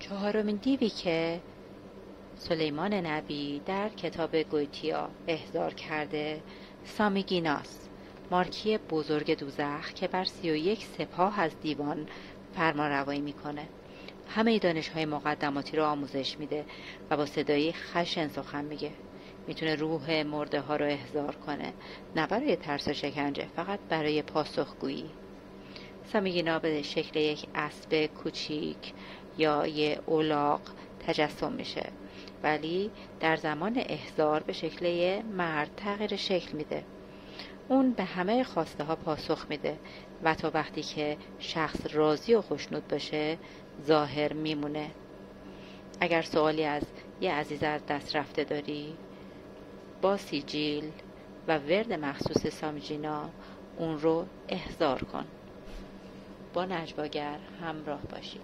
چهارمین دیوی که سلیمان نبی در کتاب گویتیا احضار کرده سامیگیناست، مارکی بزرگ دوزخ که بر 31 سپاه از دیوان فرمانروایی میکنه. همه دانش‌های مقدماتی رو آموزش میده و با صدای خشن سخن میگه. میتونه روح مرده ها رو احضار کنه، نه برای ترس و شکنجه، فقط برای پاسخگویی. سامیگینا به شکل یک اسب کوچیک یا یه الاغ تجسم میشه، ولی در زمان احضار به شکل یه مرد تغییر شکل میده. اون به همه خواسته ها پاسخ میده و تا وقتی که شخص راضی و خوشنود باشه ظاهر میمونه. اگر سوالی از یه عزیز از دست رفته داری، با سیجیل و ورد مخصوص سامیگینا اون رو احضار کن. با نجواگر همراه باشید.